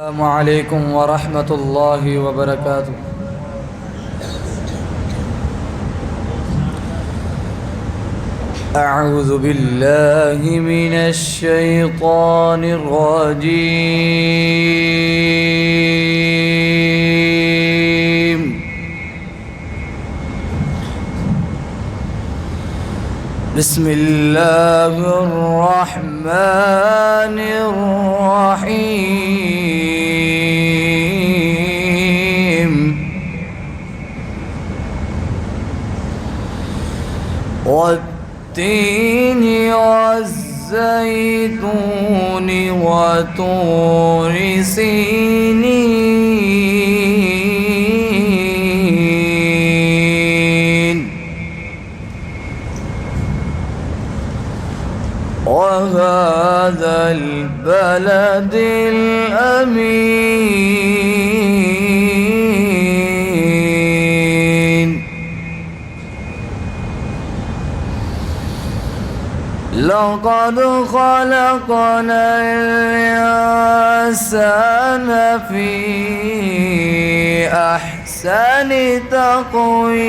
السلام عليكم ورحمة الله وبركاته. أعوذ بالله من الشيطان الرجيم. بسم الله الرحمن الرحيم. والتين والزيتون وطور سينين وهذا البلد الأمين. لقد خلقنا الإنسان في أحسن تقويم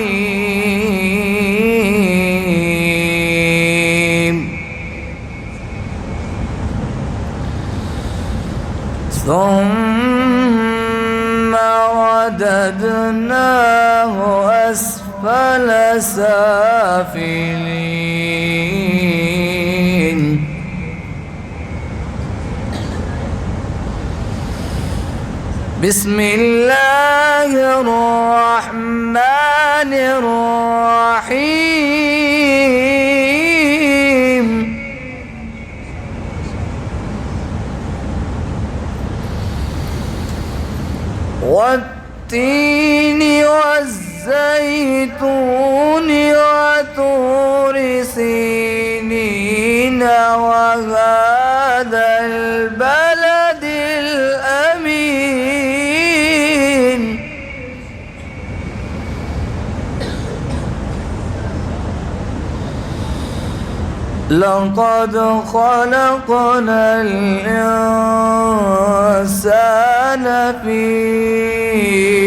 ثم رددناه أسفل سافلين. بسم الله الرحمن الرحيم. والتين والزيتون وطور سينين وهذا البلد الأمين. لقد خلقنا الإنسان في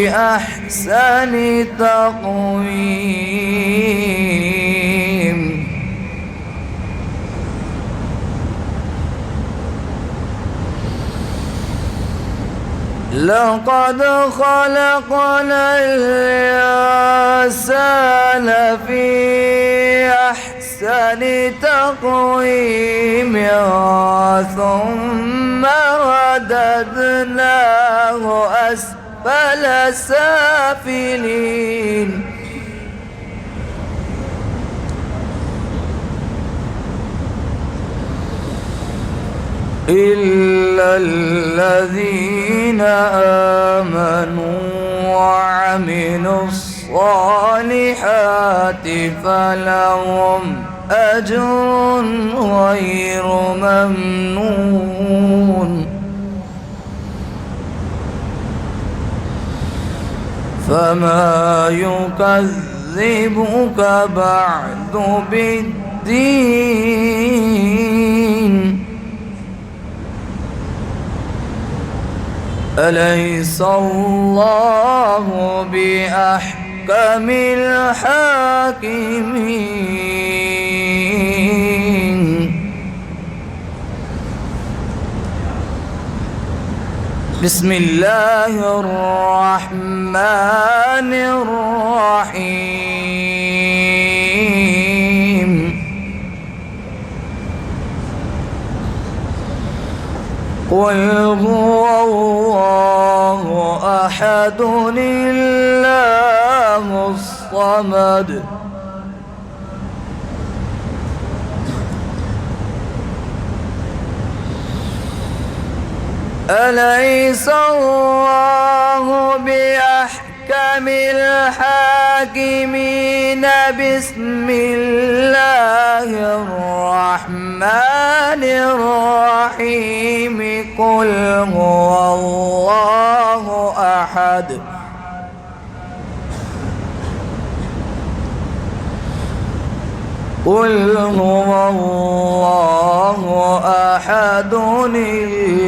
أحسن تقويم لقد خلقنا الإنسان في أحسن تقويم ثم رددناه أسفل سافلين. إلا الذين آمنوا وعملوا الصالحات فلهم أجر غير ممنون. فما يكذبك بعد بالدين. أليس الله بأحكم الحاكمين. بسم الله الرحمن الرحيم. قل هو الله أحد الله الصمد أليس الله بأحكم الحاكمين. بسم الله الرحمن الرحيم. قل هو الله أحد قل هو الله أحد الله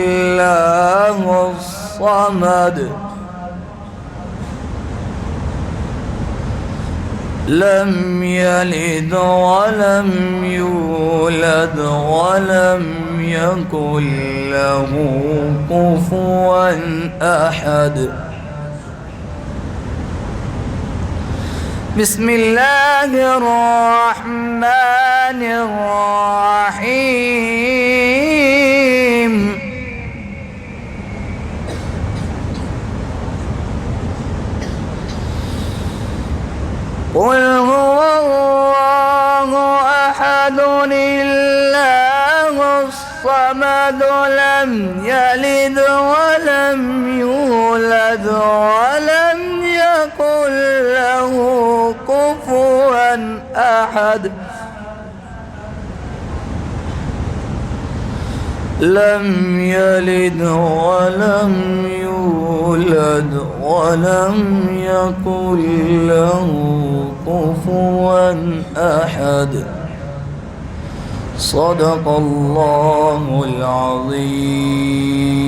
الصمد الصمد لم يلد ولم يولد ولم يكن له كفوا أحد. بسم الله الرحمن الرحيم. قل هو الله أحد الله الصمد لم يلد ولم يولد ولم يكن له كفوا أحد. لم يلد ولم يولد ولم يكن له كفوا أحد. صدق الله العظيم.